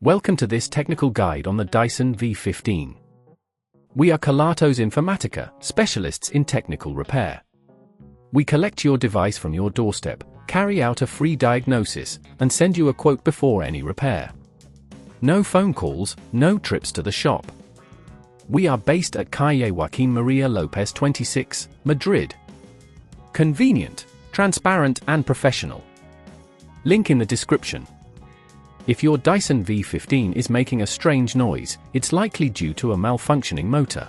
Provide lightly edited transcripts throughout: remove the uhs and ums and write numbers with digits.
Welcome to this technical guide on the Dyson V15. We are Kelatos Informatica, specialists in technical repair. We collect your device from your doorstep, carry out a free diagnosis, and send you a quote before any repair. No phone calls, no trips to the shop. We are based at Calle Joaquín María López 26, Madrid. Convenient, transparent and professional. Link in the description. If your Dyson V15 is making a strange noise, it's likely due to a malfunctioning motor.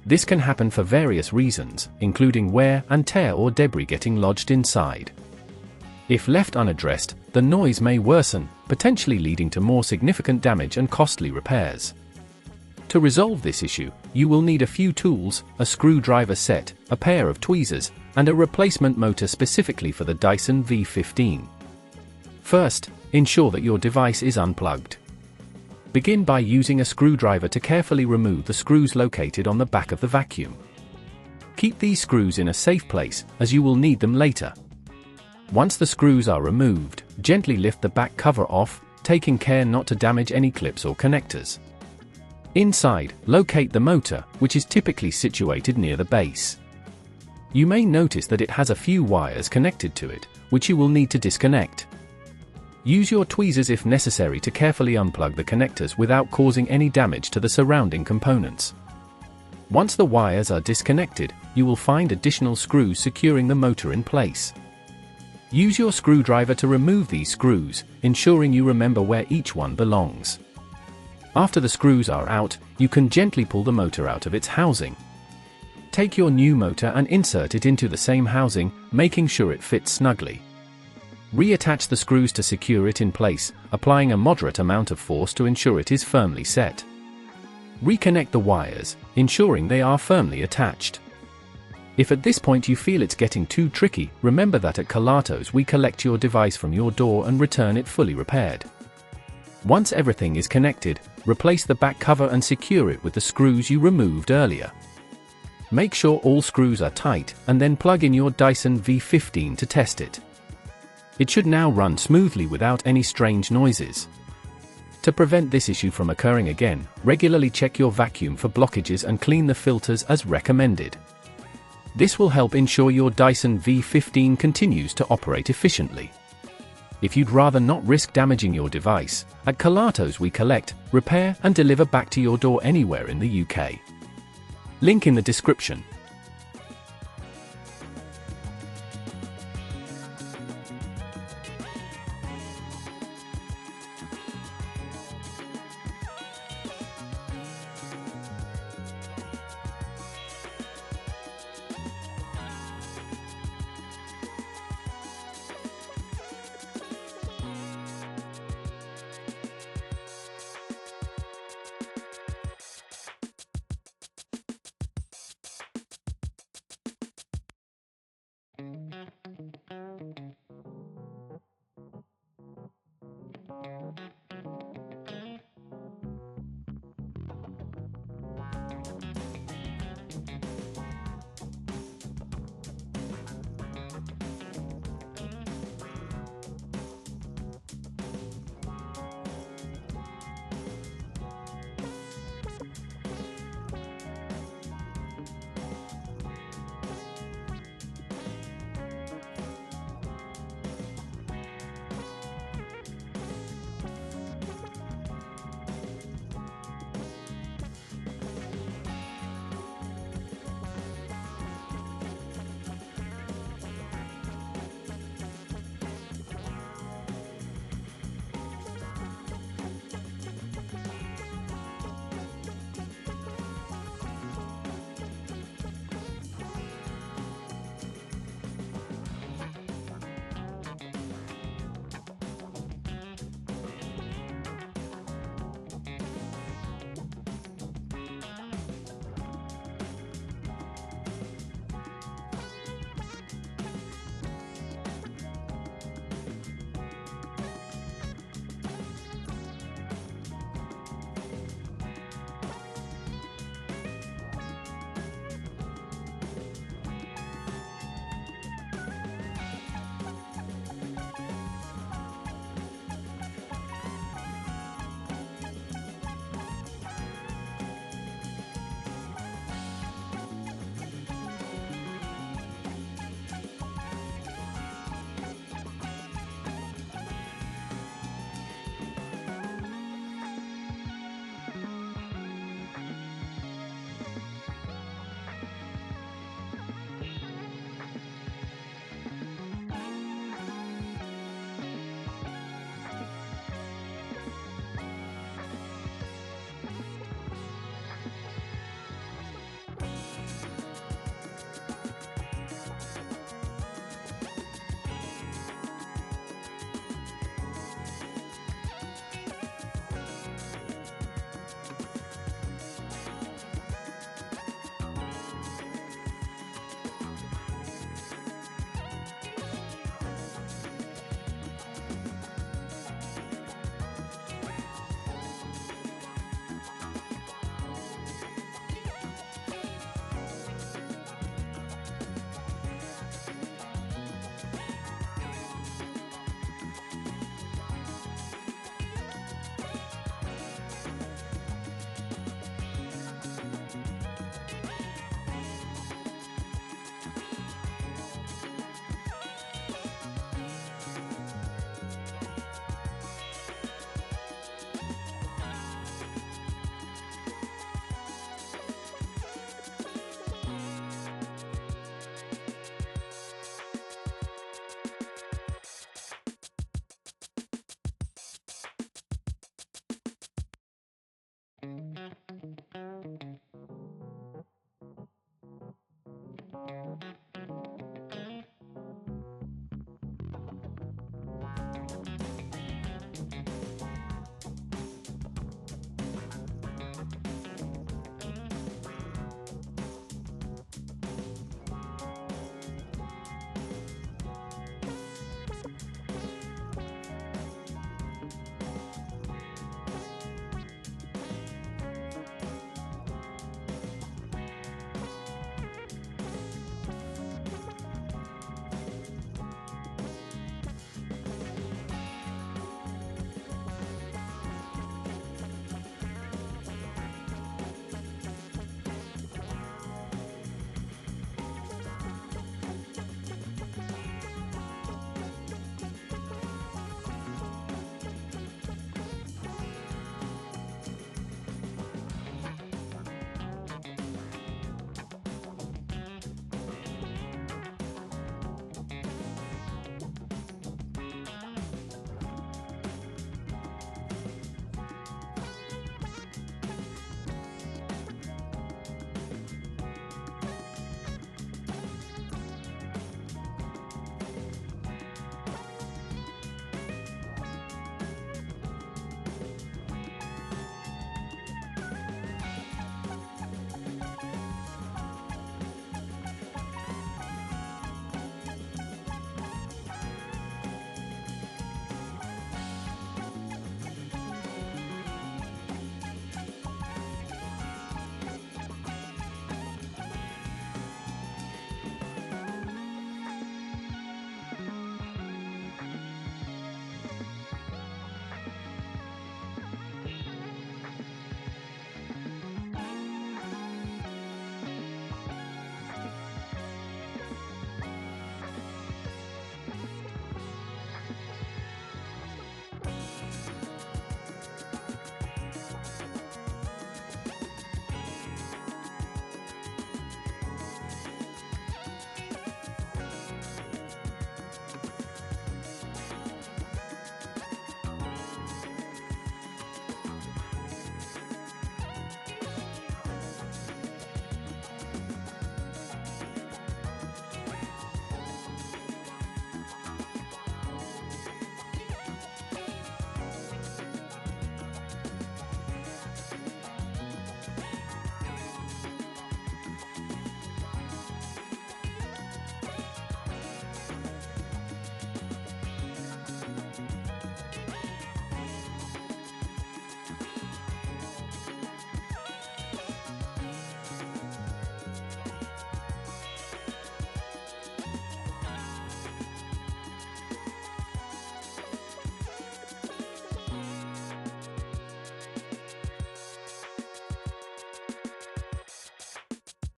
This can happen for various reasons, including wear and tear or debris getting lodged inside. If left unaddressed, the noise may worsen, potentially leading to more significant damage and costly repairs. To resolve this issue, you will need a few tools, a screwdriver set, a pair of tweezers, and a replacement motor specifically for the Dyson V15. First, ensure that your device is unplugged. Begin by using a screwdriver to carefully remove the screws located on the back of the vacuum. Keep these screws in a safe place, as you will need them later. Once the screws are removed, gently lift the back cover off, taking care not to damage any clips or connectors. Inside, locate the motor, which is typically situated near the base. You may notice that it has a few wires connected to it, which you will need to disconnect. Use your tweezers if necessary to carefully unplug the connectors without causing any damage to the surrounding components. Once the wires are disconnected, you will find additional screws securing the motor in place. Use your screwdriver to remove these screws, ensuring you remember where each one belongs. After the screws are out, you can gently pull the motor out of its housing. Take your new motor and insert it into the same housing, making sure it fits snugly. Reattach the screws to secure it in place, applying a moderate amount of force to ensure it is firmly set. Reconnect the wires, ensuring they are firmly attached. If at this point you feel it's getting too tricky, remember that at Kelatos we collect your device from your door and return it fully repaired. Once everything is connected, replace the back cover and secure it with the screws you removed earlier. Make sure all screws are tight, and then plug in your Dyson V15 to test it. It should now run smoothly without any strange noises. To prevent this issue from occurring again, regularly check your vacuum for blockages and clean the filters as recommended. This will help ensure your Dyson V15 continues to operate efficiently. If you'd rather not risk damaging your device, at Kelatos we collect, repair and deliver back to your door anywhere in the UK. Link in the description.